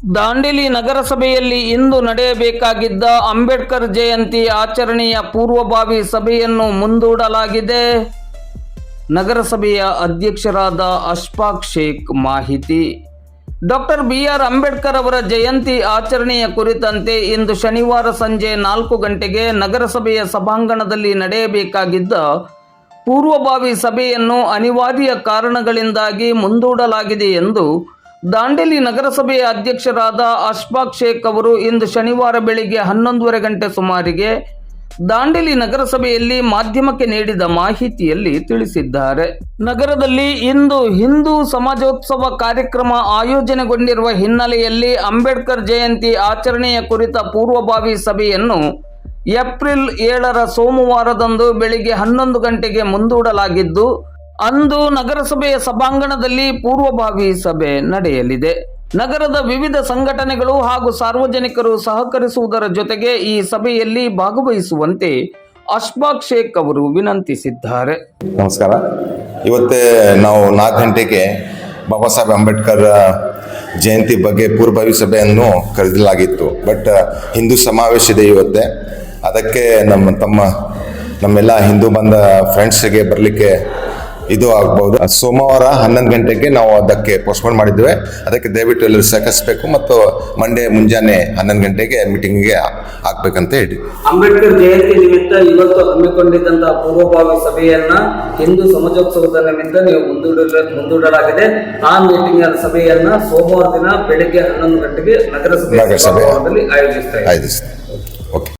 ದಾಂಡೇಲಿ ನಗರಸಭೆಯಲ್ಲಿ ಇಂದು ನಡೆಯಬೇಕಾಗಿದ್ದ ಅಂಬೇಡ್ಕರ್ ಜಯಂತಿ ಆಚರಣೆಯ ಪೂರ್ವಭಾವಿ ಸಭೆಯನ್ನು ಮುಂದೂಡಲಾಗಿದೆ. ನಗರಸಭೆಯ ಅಧ್ಯಕ್ಷರಾದ ಅಶ್ಫಾಕ್ ಶೇಖ್ ಮಾಹಿತಿ. ಡಾಕ್ಟರ್ ಬಿಆರ್ ಅಂಬೇಡ್ಕರ್ ಅವರ ಜಯಂತಿ ಆಚರಣೆಯ ಕುರಿತಂತೆ ಇಂದು ಶನಿವಾರ ಸಂಜೆ 4 ಗಂಟೆಗೆ ನಗರಸಭೆಯ ಸಭಾಂಗಣದಲ್ಲಿ ನಡೆಯಬೇಕಾಗಿದ್ದ ಪೂರ್ವಭಾವಿ ಸಭೆಯನ್ನು ಅನಿವಾರ್ಯ ಕಾರಣಗಳಿಂದಾಗಿ ಮುಂದೂಡಲಾಗಿದೆ ಎಂದು ದಾಂಡೇಲಿ ನಗರಸಭೆಯ ಅಧ್ಯಕ್ಷರಾದ ಅಶ್ಫಾಕ್ ಶೇಖ್ ಅವರು ಇಂದು ಶನಿವಾರ ಬೆಳಿಗ್ಗೆ 11:30 ಗಂಟೆ ಸುಮಾರಿಗೆ ದಾಂಡೇಲಿ ನಗರಸಭೆಯಲ್ಲಿ ಮಾಧ್ಯಮಕ್ಕೆ ನೀಡಿದ ಮಾಹಿತಿಯಲ್ಲಿ ತಿಳಿಸಿದ್ದಾರೆ. ನಗರದಲ್ಲಿ ಇಂದು ಹಿಂದೂ ಸಮಾಜೋತ್ಸವ ಕಾರ್ಯಕ್ರಮ ಆಯೋಜನೆಗೊಂಡಿರುವ ಹಿನ್ನೆಲೆಯಲ್ಲಿ ಅಂಬೇಡ್ಕರ್ ಜಯಂತಿ ಆಚರಣೆಯ ಕುರಿತ ಪೂರ್ವಭಾವಿ ಸಭೆಯನ್ನು ಏಪ್ರಿಲ್ 7ರ ಸೋಮವಾರದಂದು ಬೆಳಿಗ್ಗೆ 11 ಗಂಟೆಗೆ ಮುಂದೂಡಲಾಗಿದ್ದು, ಅಂದು ನಗರಸಭೆಯ ಸಭಾಂಗಣದಲ್ಲಿ ಪೂರ್ವಭಾವಿ ಸಭೆ ನಡೆಯಲಿದೆ. ನಗರದ ವಿವಿಧ ಸಂಘಟನೆಗಳು ಹಾಗೂ ಸಾರ್ವಜನಿಕರು ಸಹಕರಿಸುವುದರ ಜೊತೆಗೆ ಈ ಸಭೆಯಲ್ಲಿ ಭಾಗವಹಿಸುವಂತೆ ಅಶ್ಫಾಕ್ ಶೇಖ್ ಅವರು ವಿನಂತಿಸಿದ್ದಾರೆ. ನಮಸ್ಕಾರ. ಇವತ್ತೇ ನಾವು 4 ಗಂಟೆಗೆ ಬಾಬಾ ಸಾಹೇಬ್ ಅಂಬೇಡ್ಕರ್ ಜಯಂತಿ ಬಗ್ಗೆ ಪೂರ್ವಭಾವಿ ಸಭೆಯನ್ನು ಕರೆಯಲಾಗಿತ್ತು. ಬಟ್ ಹಿಂದೂ ಸಮಾವೇಶ ಇದೆ ಇವತ್ತೇ. ಅದಕ್ಕೆ ನಮ್ಮೆಲ್ಲ ಹಿಂದೂ ಬಂದ ಫ್ರೆಂಡ್ಸ್ಗೆ ಬರಲಿಕ್ಕೆ ಇದು ಆಗ್ಬೋದು. ಸೋಮವಾರ 11 ಗಂಟೆಗೆ ನಾವು ಅದಕ್ಕೆ ಪೋಸ್ಟ್ಪೋನ್ ಮಾಡಿದ್ವಿ. ಅದಕ್ಕೆ ದಯವಿಟ್ಟು ಎಲ್ಲರೂ ಸಹಕರಿಸಬೇಕು ಮತ್ತು ಮಂಡೇ ಮುಂಜಾನೆ 11 ಗಂಟೆಗೆ ಮೀಟಿಂಗ್ಗೆ ಹಾಕ್ಬೇಕಂತ ಹೇಳಿ. ಅಂಬೇಡ್ಕರ್ ಜಯಂತಿ ನಿಮಿತ್ತ ಇವತ್ತು ಹಮ್ಮಿಕೊಂಡಿದ್ದಂತಹ ಪೂರ್ವಭಾವಿ ಸಭೆಯನ್ನ ಹಿಂದೂ ಸಮಾಜೋತ್ಸವದ ನಿಮಿತ್ತ ನೀವು ಮುಂದೂಡಲಾಗಿದೆ. ಆ ಮೀಟಿಂಗ್ ಸಭೆಯನ್ನ ಸೋಮವಾರ ದಿನ ಬೆಳಿಗ್ಗೆ 11 ಗಂಟೆಗೆ ನಗರಸಭೆ ಆಯೋಜಿಸ್ತಾ ಇದೆ. ಓಕೆ.